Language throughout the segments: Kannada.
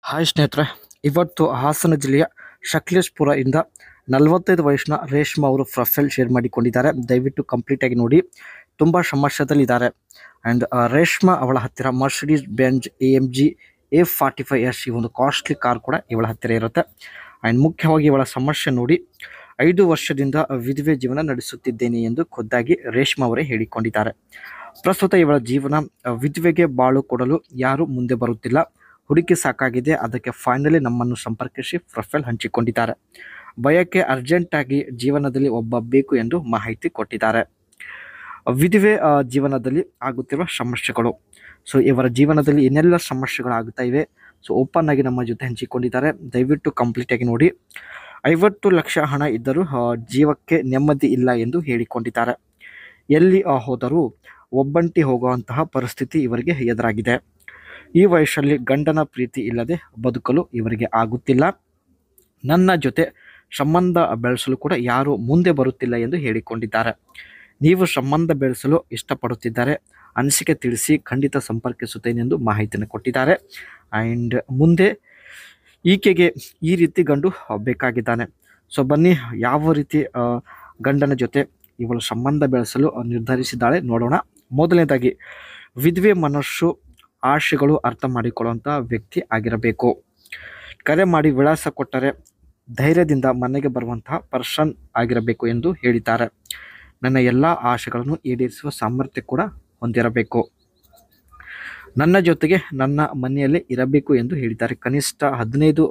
ಹಾಯ್ ಸ್ನೇಹಿತರೆ, ಇವತ್ತು ಹಾಸನ ಜಿಲ್ಲೆಯ ಶಕ್ಲೇಶ್ಪುರ ಇಂದ 45 ವಯಸ್ಸಿನ ರೇಷ್ಮಾ ಅವರು ಪ್ರೊಫೈಲ್ ಶೇರ್ ಮಾಡಿಕೊಂಡಿದ್ದಾರೆ. ದಯವಿಟ್ಟು ಕಂಪ್ಲೀಟ್ ಆಗಿ ನೋಡಿ. ತುಂಬ ಸಮಸ್ಯೆದಲ್ಲಿದ್ದಾರೆ. ಆ್ಯಂಡ್ ರೇಷ್ಮಾ ಅವಳ ಹತ್ತಿರ ಮರ್ಸಿಡೀಸ್ ಬೆಂಜ್ AMG A45S ಈ ಒಂದು ಕಾಸ್ಟ್ಲಿ ಕಾರ್ ಕೂಡ ಇವಳ ಹತ್ತಿರ ಇರುತ್ತೆ. ಆ್ಯಂಡ್ ಮುಖ್ಯವಾಗಿ ಇವಳ ಸಮಸ್ಯೆ ನೋಡಿ, 5 ವರ್ಷದಿಂದ ವಿಧವೆ ಜೀವನ ನಡೆಸುತ್ತಿದ್ದೇನೆ ಎಂದು ಖುದ್ದಾಗಿ ರೇಷ್ಮಾ ಅವರೇ ಹೇಳಿಕೊಂಡಿದ್ದಾರೆ. ಪ್ರಸ್ತುತ ಇವಳ ಜೀವನ ವಿಧವೆಗೆ ಬಾಳು ಕೊಡಲು ಯಾರೂ ಮುಂದೆ ಬರುತ್ತಿಲ್ಲ. ಹುಡುಕಿ ಸಾಕಾಗಿದೆ. ಅದಕ್ಕೆ ಫೈನಲಿ ನಮ್ಮನ್ನು ಸಂಪರ್ಕಿಸಿ ಪ್ರೊಫೈಲ್ ಹಂಚಿಕೊಂಡಿದ್ದಾರೆ. ಬಯಕೆ ಅರ್ಜೆಂಟಾಗಿ ಜೀವನದಲ್ಲಿ ಒಬ್ಬ ಬೇಕು ಎಂದು ಮಾಹಿತಿ ಕೊಟ್ಟಿದ್ದಾರೆ. ವಿಧವೆ ಜೀವನದಲ್ಲಿ ಆಗುತ್ತಿರುವ ಸಮಸ್ಯೆಗಳು, ಸೊ ಇವರ ಜೀವನದಲ್ಲಿ ಏನೆಲ್ಲ ಸಮಸ್ಯೆಗಳಾಗುತ್ತಾ ಇವೆ, ಸೊ ಓಪನ್ ಆಗಿ ನಮ್ಮ ಜೊತೆ ಹಂಚಿಕೊಂಡಿದ್ದಾರೆ. ದಯವಿಟ್ಟು ಕಂಪ್ಲೀಟಾಗಿ ನೋಡಿ. 50 ಲಕ್ಷ ಹಣ ಇದ್ದರೂ ಜೀವಕ್ಕೆ ನೆಮ್ಮದಿ ಇಲ್ಲ ಎಂದು ಹೇಳಿಕೊಂಡಿದ್ದಾರೆ. ಎಲ್ಲಿ ಹೋದರೂ ಒಬ್ಬಂಟಿ ಹೋಗುವಂತಹ ಪರಿಸ್ಥಿತಿ ಇವರಿಗೆ ಎದುರಾಗಿದೆ. ಈ ವಯಸ್ಸಲ್ಲಿ ಗಂಡನ ಪ್ರೀತಿ ಇಲ್ಲದೆ ಬದುಕಲು ಇವರಿಗೆ ಆಗುತ್ತಿಲ್ಲ. ನನ್ನ ಜೊತೆ ಸಂಬಂಧ ಬೆಳೆಸಲು ಕೂಡ ಯಾರೂ ಮುಂದೆ ಬರುತ್ತಿಲ್ಲ ಎಂದು ಹೇಳಿಕೊಂಡಿದ್ದಾರೆ. ನೀವು ಸಂಬಂಧ ಬೆಳೆಸಲು ಇಷ್ಟಪಡುತ್ತಿದ್ದಾರೆ, ಅನಿಸಿಕೆ ತಿಳಿಸಿ, ಖಂಡಿತ ಸಂಪರ್ಕಿಸುತ್ತೇನೆ ಎಂದು ಮಾಹಿತಿಯನ್ನು ಕೊಟ್ಟಿದ್ದಾರೆ. ಆ್ಯಂಡ್ ಮುಂದೆ ಈಕೆಗೆ ಈ ರೀತಿ ಗಂಡು ಬೇಕಾಗಿದ್ದಾನೆ. ಸೊ ಬನ್ನಿ, ಯಾವ ರೀತಿ ಗಂಡನ ಜೊತೆ ಇವಳು ಸಂಬಂಧ ಬೆಳೆಸಲು ನಿರ್ಧರಿಸಿದ್ದಾಳೆ ನೋಡೋಣ. ಮೊದಲನೇದಾಗಿ, ವಿಧವೆ ಮನಸ್ಸು ಆಶೆಗಳು ಅರ್ಥ ಮಾಡಿಕೊಳ್ಳುವಂಥ ವ್ಯಕ್ತಿ ಆಗಿರಬೇಕು. ಕರೆ ಮಾಡಿ ವಿಳಾಸ ಕೊಟ್ಟರೆ ಧೈರ್ಯದಿಂದ ಮನೆಗೆ ಬರುವಂತಹ ಪರ್ಸನ್ ಆಗಿರಬೇಕು ಎಂದು ಹೇಳಿದ್ದಾರೆ. ನನ್ನ ಎಲ್ಲ ಆಶೆಗಳನ್ನು ಈಡೇರಿಸುವ ಸಾಮರ್ಥ್ಯ ಕೂಡ ಹೊಂದಿರಬೇಕು. ನನ್ನ ಜೊತೆಗೆ ನನ್ನ ಮನೆಯಲ್ಲಿ ಇರಬೇಕು ಎಂದು ಹೇಳಿದ್ದಾರೆ. ಕನಿಷ್ಠ 15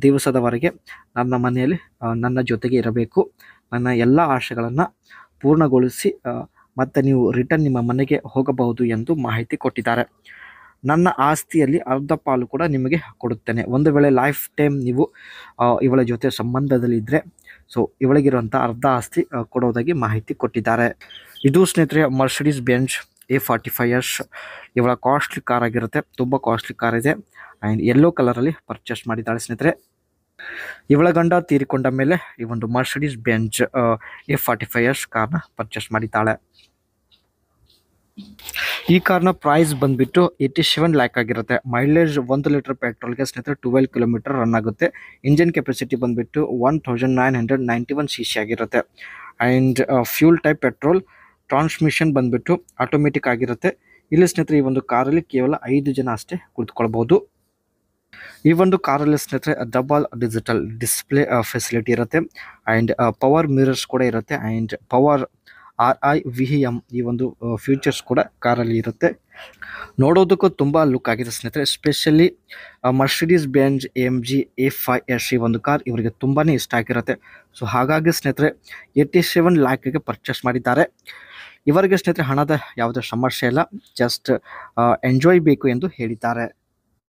ದಿವಸದವರೆಗೆ ನನ್ನ ಮನೆಯಲ್ಲಿ ನನ್ನ ಜೊತೆಗೆ ಇರಬೇಕು. ನನ್ನ ಎಲ್ಲ ಆಶೆಗಳನ್ನು ಪೂರ್ಣಗೊಳಿಸಿ ಮತ್ತೆ ನೀವು ರಿಟರ್ನ್ ನಿಮ್ಮ ಮನೆಗೆ ಹೋಗಬಹುದು ಎಂದು ಮಾಹಿತಿ ಕೊಟ್ಟಿದ್ದಾರೆ. ನನ್ನ ಆಸ್ತಿಯಲ್ಲಿ ಅರ್ಧ ಪಾಲು ಕೂಡ ನಿಮಗೆ ಕೊಡುತ್ತೇನೆ. ಒಂದು ವೇಳೆ ಲೈಫ್ ಟೈಮ್ ನೀವು ಇವಳ ಜೊತೆ ಸಂಬಂಧದಲ್ಲಿದ್ದರೆ, ಸೊ ಇವಳಿಗಿರುವಂಥ ಅರ್ಧ ಆಸ್ತಿ ಕೊಡೋದಾಗಿ ಮಾಹಿತಿ ಕೊಟ್ಟಿದ್ದಾರೆ. ಇದು ಸ್ನೇಹಿತರೆ ಮರ್ಸಿಡೀಸ್ ಬೆಂಜ್ A45S ಇವಳ ಕಾಸ್ಟ್ಲಿ ಕಾರ್ ಆಗಿರುತ್ತೆ. ತುಂಬ ಕಾಸ್ಟ್ಲಿ ಕಾರ್ ಇದೆ. ಆ್ಯಂಡ್ ಯೆಲ್ಲೋ ಕಲರಲ್ಲಿ ಪರ್ಚೇಸ್ ಮಾಡಿದ್ದಾಳೆ ಸ್ನೇಹಿತರೆ. ಇವಳ ಗಂಡ ತೀರಿಕೊಂಡ ಮೇಲೆ ಈ ಒಂದು ಮರ್ಸಿಡೀಸ್ ಬೆಂಜ್ A45S ಕಾರ್ನ ಪರ್ಚೇಸ್ ಮಾಡಿದ್ದಾಳೆ. ಈ ಕಾರ್ನ ಪ್ರೈಸ್ ಬಂದುಬಿಟ್ಟು 87 ಲ್ಯಾಕ್ ಆಗಿರುತ್ತೆ. ಮೈಲೇಜ್ 1 ಲೀಟರ್ ಪೆಟ್ರೋಲ್ಗೆ ಸ್ನೇಹಿತರೆ 12 ಕಿಲೋಮೀಟರ್ ರನ್ ಆಗುತ್ತೆ. ಇಂಜಿನ್ ಕೆಪಾಸಿಟಿ ಬಂದುಬಿಟ್ಟು 1991 cc ಆಗಿರುತ್ತೆ. And fuel type petrol. Transmission ಬಂದುಬಿಟ್ಟು ಆಟೋಮೆಟಿಕ್ ಆಗಿರುತ್ತೆ. ಇಲ್ಲಿ ಸ್ನೇಹಿತರೆ ಈ ಒಂದು ಕಾರಲ್ಲಿ ಕೇವಲ 5 ಜನ ಅಷ್ಟೇ ಕುಳಿತುಕೊಳ್ಬೋದು. ಈ ಒಂದು ಕಾರಲ್ಲಿ ಸ್ನೇಹಿತರೆ ಡಬಲ್ ಡಿಜಿಟಲ್ ಡಿಸ್ಪ್ಲೇ ಫೆಸಿಲಿಟಿ ಇರುತ್ತೆ. ಆ್ಯಂಡ್ ಪವರ್ ಮಿರರ್ಸ್ ಕೂಡ ಇರುತ್ತೆ. ಆ್ಯಂಡ್ ಪವರ್ RIVM ಈ ಒಂದು ಫ್ಯೂಚರ್ಸ್ ಕೂಡ ಕಾರಲ್ಲಿ ಇರುತ್ತೆ. ನೋಡೋದಕ್ಕೂ ತುಂಬ ಲುಕ್ ಆಗಿದೆ ಸ್ನೇಹಿತರೆ. Especially Mercedes Benz AMG A5S ಈ ಒಂದು ಕಾರ್ ಇವರಿಗೆ ತುಂಬಾ ಇಷ್ಟ ಆಗಿರುತ್ತೆ. ಸೊ ಹಾಗಾಗಿ ಸ್ನೇಹಿತರೆ 87 ಲ್ಯಾಕಿಗೆ ಪರ್ಚೇಸ್ ಮಾಡಿದ್ದಾರೆ. ಇವರಿಗೆ ಸ್ನೇಹಿತರೆ ಹಣದ ಯಾವುದೇ ಸಮಸ್ಯೆ ಇಲ್ಲ, ಜಸ್ಟ್ ಎಂಜಾಯ್ ಬೇಕು ಎಂದು ಹೇಳಿದ್ದಾರೆ.